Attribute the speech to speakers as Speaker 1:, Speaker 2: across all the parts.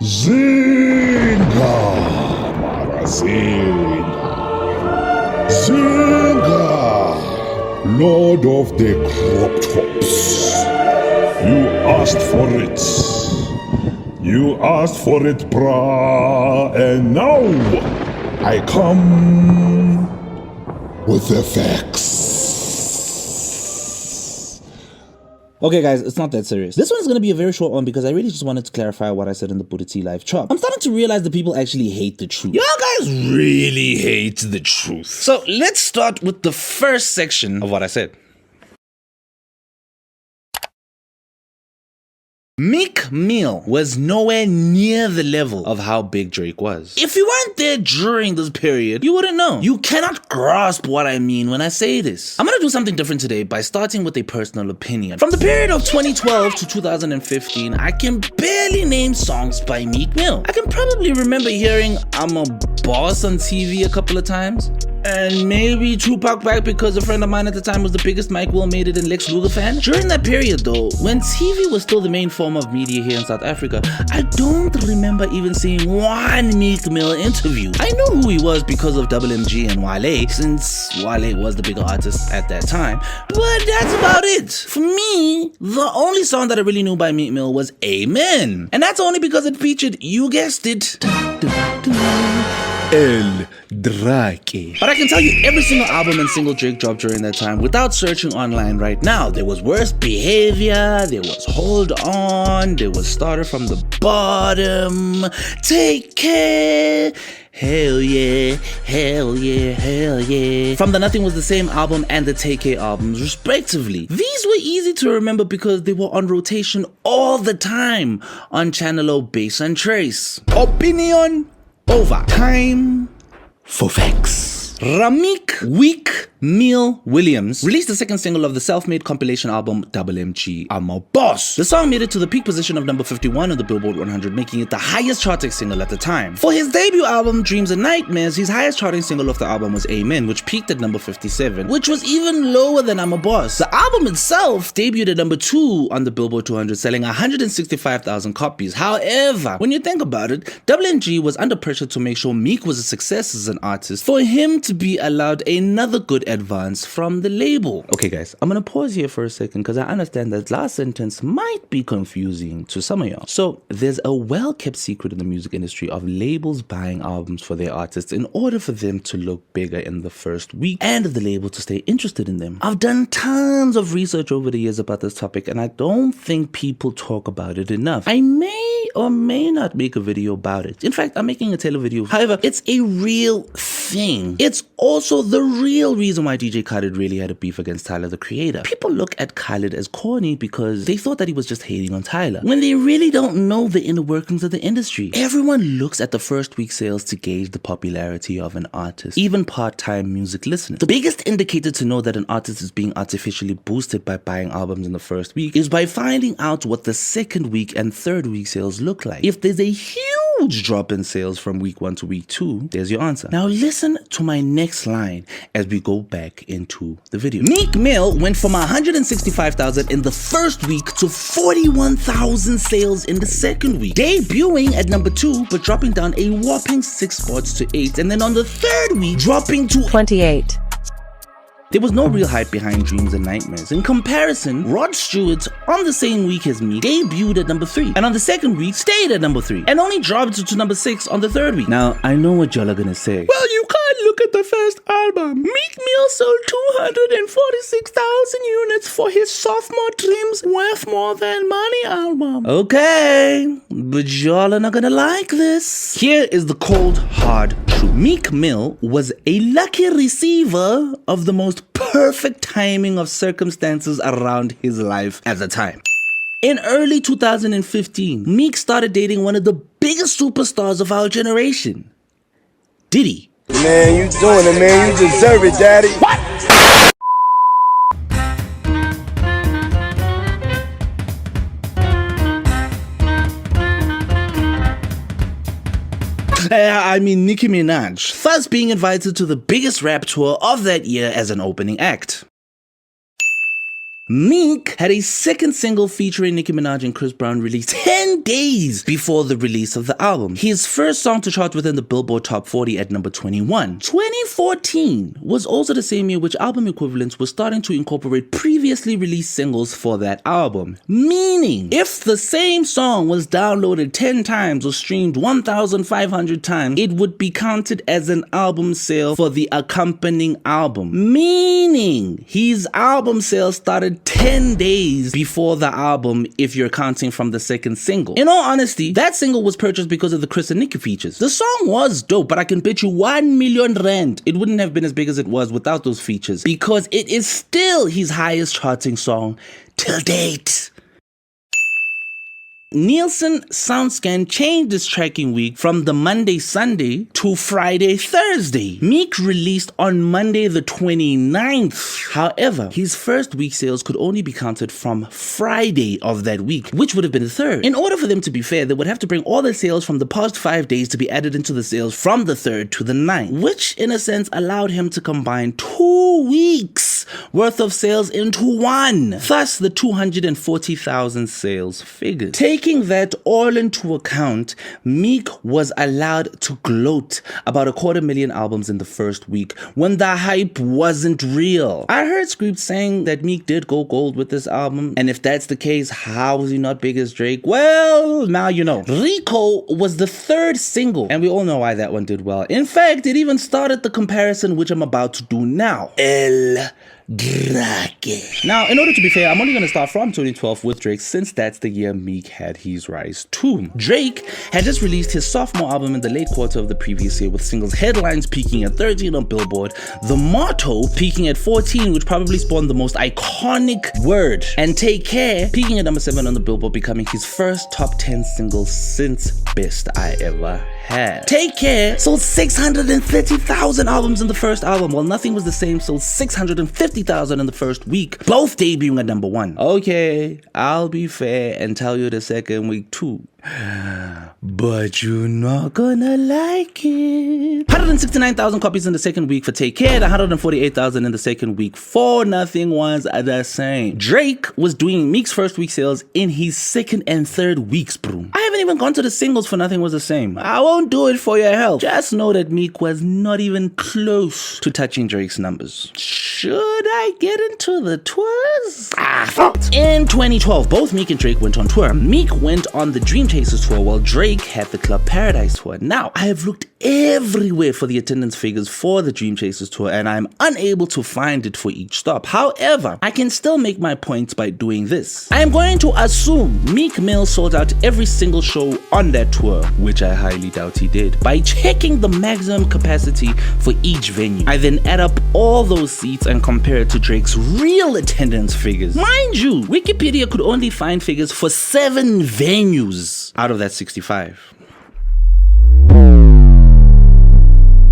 Speaker 1: Zingah, Mara Zingah. Zingah, Lord of the crop tops. You asked for it. You asked for it, brah. And now I come with the facts.
Speaker 2: Okay guys, it's not that serious. This one is going to be a very short one because I really just wanted to clarify what I said in the Bhuda live chop. I'm starting to realize that people actually hate the truth. Y'all guys really hate the truth. So let's start with the first section of what I said. Meek Mill was nowhere near the level of how big Drake was. If you weren't there during this period, you wouldn't know. You cannot grasp what I mean when I say this. I'm gonna do something different today by starting with a personal opinion. From the period of 2012 to 2015, I can barely name songs by Meek Mill. I can probably remember hearing I'm a Boss on TV a couple of times. And maybe Tupac back because a friend of mine at the time was the biggest Mike Will Made It and Lex Luger fan. During that period though, when TV was still the main form of media here in South Africa, I don't remember even seeing one Meek Mill interview. I know who he was because of WMG and Wale, since Wale was the bigger artist at that time, but that's about it. For me, the only song that I really knew by Meek Mill was Amen. And that's only because it featured, you guessed it, El Drake. But I can tell you every single album and single Drake dropped during that time without searching online right now. There was Worst Behavior, there was Hold On, there was Started From the Bottom, Take Care, Hell yeah, hell yeah, hell yeah. From the Nothing Was the Same album and the Take Care albums respectively. These were easy to remember because they were on rotation all the time on Channel O Bass and Trace. Opinion over. Time for facts. Meek Mill Williams released the second single of the self-made compilation album WMG, I'm a Boss. The song made it to the peak position of number 51 on the Billboard 100, making it the highest charting single at the time. For his debut album Dreams and Nightmares, his highest charting single of the album was Amen, which peaked at number 57, which was even lower than I'm a Boss. The album itself debuted at number 2 on the Billboard 200, selling 165,000 copies. However, when you think about it, WMG was under pressure to make sure Meek was a success as an artist for him to be allowed another good advance from the label. Okay guys, I'm gonna pause here for a second because I understand that last sentence might be confusing to some of y'all. So there's a well-kept secret in the music industry of labels buying albums for their artists in order for them to look bigger in the first week and the label to stay interested in them. I've done tons of research over the years about this topic and I don't think people talk about it enough. I may or may not make a video about it. In fact, I'm making a Taylor video. However, it's a real thing. It's also the real reason why DJ Khaled really had a beef against Tyler, the Creator. People look at Khaled as corny because they thought that he was just hating on Tyler, when they really don't know the inner workings of the industry. Everyone looks at the first week sales to gauge the popularity of an artist, even part-time music listeners. The biggest indicator to know that an artist is being artificially boosted by buying albums in the first week is by finding out what the second week and third week sales look like. If there's a huge drop in sales from week 1 to week 2, there's your answer. Now listen to my next line as we go back into the video. Meek Mill went from 165,000 in the first week to 41,000 sales in the second week, debuting at number 2 but dropping down a whopping 6 spots to 8, and then on the third week dropping to
Speaker 3: 28.
Speaker 2: There was no real hype behind Dreams and Nightmares. In comparison, Rod Stewart, on the same week as Meek, debuted at number 3, and on the second week stayed at number 3, and only dropped to number 6 on the third week. Now, I know what y'all are gonna say. Well, you can't look at the first album. Meek Mill sold 246,000 units for his sophomore Dreams Worth More Than Money album. Okay, but y'all are not gonna like this. Here is the cold, hard truth. Meek Mill was a lucky receiver of the most perfect timing of circumstances around his life at the time. In early 2015, Meek started dating one of the biggest superstars of our generation, Diddy.
Speaker 4: Man, you doing it, man. You deserve it, daddy.
Speaker 2: What? I mean Nicki Minaj, thus being invited to the biggest rap tour of that year as an opening act. Meek had a second single featuring Nicki Minaj and Chris Brown released 10 days before the release of the album. His first song to chart within the Billboard Top 40 at number 21. 2014 was also the same year which album equivalents were starting to incorporate previously released singles for that album. Meaning, if the same song was downloaded 10 times or streamed 1,500 times, it would be counted as an album sale for the accompanying album. Meaning, his album sales started 10 days before the album if you're counting from the second single. In all honesty, that single was purchased because of the Chris and Nicki features. The song was dope, but I can bet you 1 million rand it wouldn't have been as big as it was without those features, because it is still his highest charting song till date. Nielsen SoundScan changed its tracking week from the Monday Sunday to Friday Thursday. Meek released on Monday the 29th. However, his first week sales could only be counted from Friday of that week, which would have been the third. In order for them to be fair, they would have to bring all the sales from the past 5 days to be added into the sales from the 3rd to the 9th, which in a sense allowed him to combine 2 weeks worth of sales into one. Thus, the 240,000 sales figures. Taking that all into account, Meek was allowed to gloat about 250,000 albums in the first week when the hype wasn't real. I heard scripts saying that Meek did go gold with this album, and if that's the case, how was he not big as Drake? Well, now you know. Rico was the 3rd single, and we all know why that one did well. In fact, it even started the comparison which I'm about to do now. El Drake. Now, in order to be fair, I'm only going to start from 2012 with Drake, since that's the year Meek had his rise too. Drake had just released his sophomore album in the late quarter of the previous year, with singles Headlines peaking at 13 on Billboard, The Motto peaking at 14, which probably spawned the most iconic word, and Take Care peaking at number 7 on the Billboard, becoming his first top 10 single since Best I Ever Had. Take Care sold 630,000 albums in the first album, while Nothing Was the Same sold 650,000 in the first week, both debuting at number 1. Okay, I'll be fair and tell you the second week too, but you're not gonna like it. 169,000 copies in the second week for Take Care, 148,000 in the second week for Nothing Was the Same. Drake was doing Meek's first week sales in his second and third weeks, bro. I haven't even gone to the singles for Nothing Was the Same. I won't do it for your help. Just know that Meek was not even close to touching Drake's numbers. Should I get into the tours? In 2012, both Meek and Drake went on tour. Meek went on the Dream Chasers tour, while Drake had the Club Paradise tour. Now, I have looked everywhere for the attendance figures for the Dream Chasers tour, and I'm unable to find it for each stop. However, I can still make my points by doing this. I am going to assume Meek Mill sold out every single show on that tour, which I highly doubt he did, by checking the maximum capacity for each venue. I then add up all those seats and compare it to Drake's real attendance figures. Mind you, Wikipedia could only find figures for 7 venues out of that 65.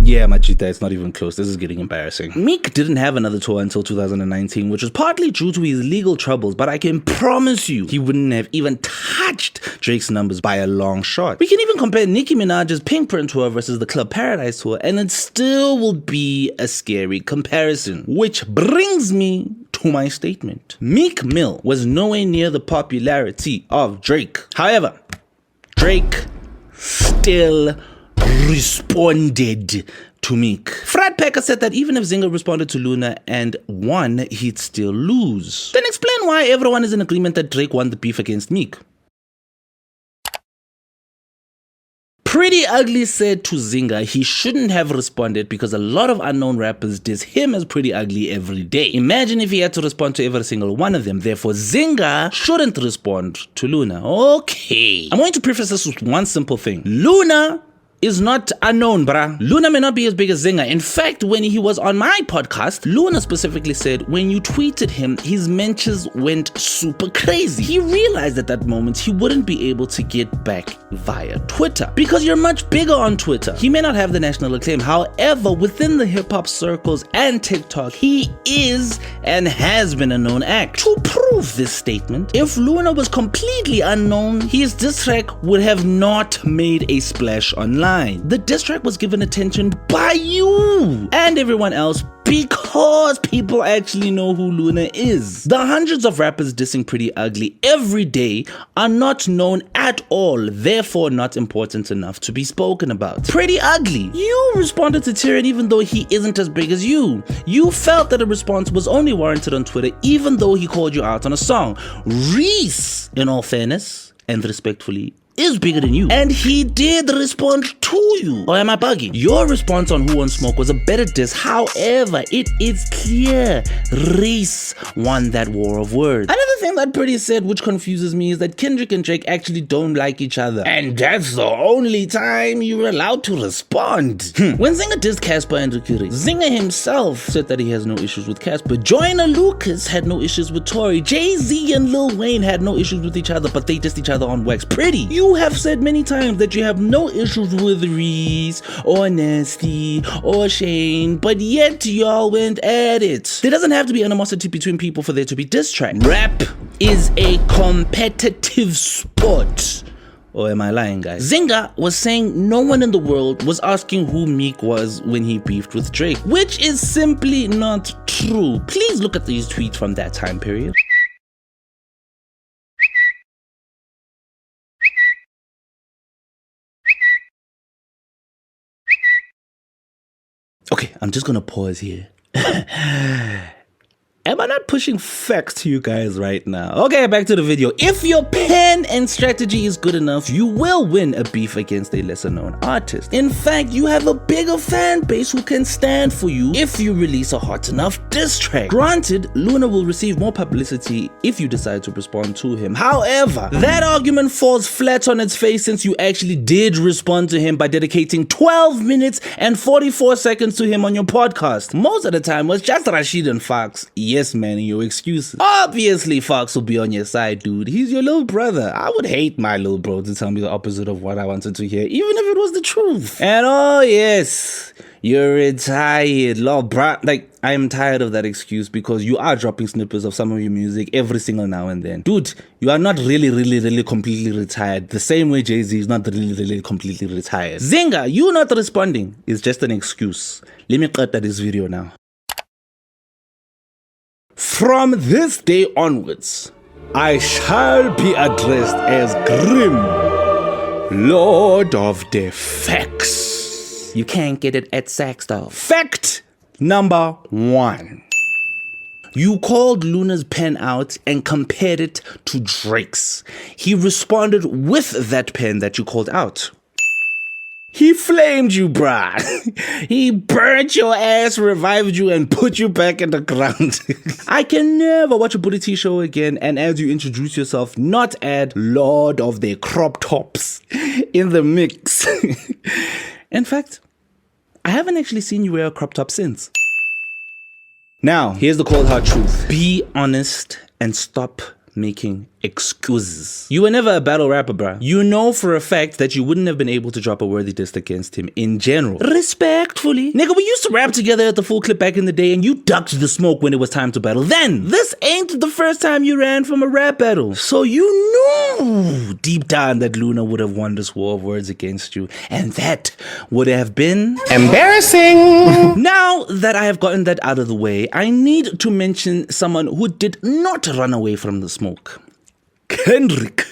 Speaker 2: Yeah, Machita, it's not even close. This is getting embarrassing. Meek didn't have another tour until 2019, which was partly due to his legal troubles, but I can promise you he wouldn't have even touched Drake's numbers by a long shot. We can even compare Nicki Minaj's Pink Print tour versus the Club Paradise tour, and it still will be a scary comparison. Which brings me to my statement. Meek Mill was nowhere near the popularity of Drake. However, Drake still responded to Meek. Frat Packer said that even if Zingah responded to Luna and won, he'd still lose. Then explain why everyone is in agreement that Drake won the beef against Meek. Pretty Ugly said to Zingah he shouldn't have responded because a lot of unknown rappers diss him as Pretty Ugly every day. Imagine if he had to respond to every single one of them. Therefore, Zingah shouldn't respond to Luna. Okay. I'm going to preface this with one simple thing. Luna is not unknown, bruh. Luna may not be as big as Zingah. In fact, when he was on my podcast, Luna specifically said when you tweeted him, his mentions went super crazy. He realized at that moment he wouldn't be able to get back via Twitter because you're much bigger on Twitter. He may not have the national acclaim. However, within the hip-hop circles and TikTok, he is and has been a known act. To prove this statement, if Luna was completely unknown, his diss track would have not made a splash online. line. The diss track was given attention by you and everyone else because people actually know who Luna is. The hundreds of rappers dissing Pretty Ugly every day are not known at all, therefore not important enough to be spoken about. Pretty Ugly, you responded to Tyrion even though he isn't as big as you. You felt that a response was only warranted on Twitter even though he called you out on a song. Reese, in all fairness and respectfully, is bigger than you, and he did respond to you. Or am I bugging? Your response on Who Wants Smoke was a better diss. However, it is clear Reese won that war of words. Another thing that Pretty said which confuses me is that Kendrick and Drake actually don't like each other, and that's the only time you're allowed to respond. When Zingah dissed Casper and Rikiri, Zingah himself said that he has no issues with Casper. Joyner Lucas had no issues with Tory. Jay-Z and Lil Wayne had no issues with each other, but they dissed each other on wax. Pretty, you have said many times that you have no issues with Reese or Nasty or Shane, but yet y'all went at it. There doesn't have to be animosity between people for there to be diss track. Rap is a competitive sport. Or am I lying, guys? Zingah was saying no one in the world was asking who Meek was when he beefed with Drake, which is simply not true. Please look at these tweets from that time period. Okay, I'm just gonna pause here. Am I not pushing facts to you guys right now? Okay, back to the video. If your pen and strategy is good enough, you will win a beef against a lesser known artist. In fact, you have a bigger fan base who can stand for you if you release a hot enough diss track. Granted, Luna will receive more publicity if you decide to respond to him. However, that argument falls flat on its face since you actually did respond to him by dedicating 12 minutes and 44 seconds to him on your podcast. Most of the time was just Rashid and Fox. Yes, man, your excuses. Obviously, Fox will be on your side, dude. He's your little brother. I would hate my little bro to tell me the opposite of what I wanted to hear, even if it was the truth. And oh yes, you're retired, lol, bruh. Like, I am tired of that excuse because you are dropping snippets of some of your music every single now and then. Dude, you are not really completely retired. The same way Jay-Z is not really completely retired. Zingah, you not responding is just an excuse. Let me cut this video now. From this day onwards, I shall be addressed as Grim, Lord of the Facts. You can't get it at Sax though. Fact number 1. You called Luna's pen out and compared it to Drake's. He responded with that pen that you called out. He flamed you, bruh. He burnt your ass, revived you, and put you back in the ground. I can never watch a Bhuda show again and as you introduce yourself, not add Lord of the Crop Tops in the mix. In fact, I haven't actually seen you wear a crop top since. Now, here's the cold hard truth. Be honest and stop making excuses. You were never a battle rapper, bruh. You know for a fact that you wouldn't have been able to drop a worthy diss against him in general. Respectfully. Nigga, we used to rap together at the Full Clip back in the day and you ducked the smoke when it was time to battle. Then, this ain't the first time you ran from a rap battle. So you knew deep down that Luna would have won this war of words against you. And that would have been embarrassing. Now that I have gotten that out of the way, I need to mention someone who did not run away from the smoke. Kendrick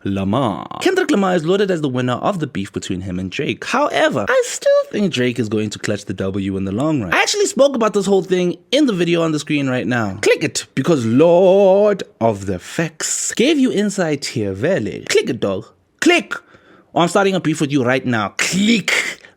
Speaker 2: Lamar. Kendrick Lamar is lauded as the winner of the beef between him and Drake. However, I still think Drake is going to clutch the W in the long run. I actually spoke about this whole thing in the video on the screen right now. Click it, because Lord of the Facts gave you insight here, vele. Click it, dog. Click. Or I'm starting a beef with you right now. Click.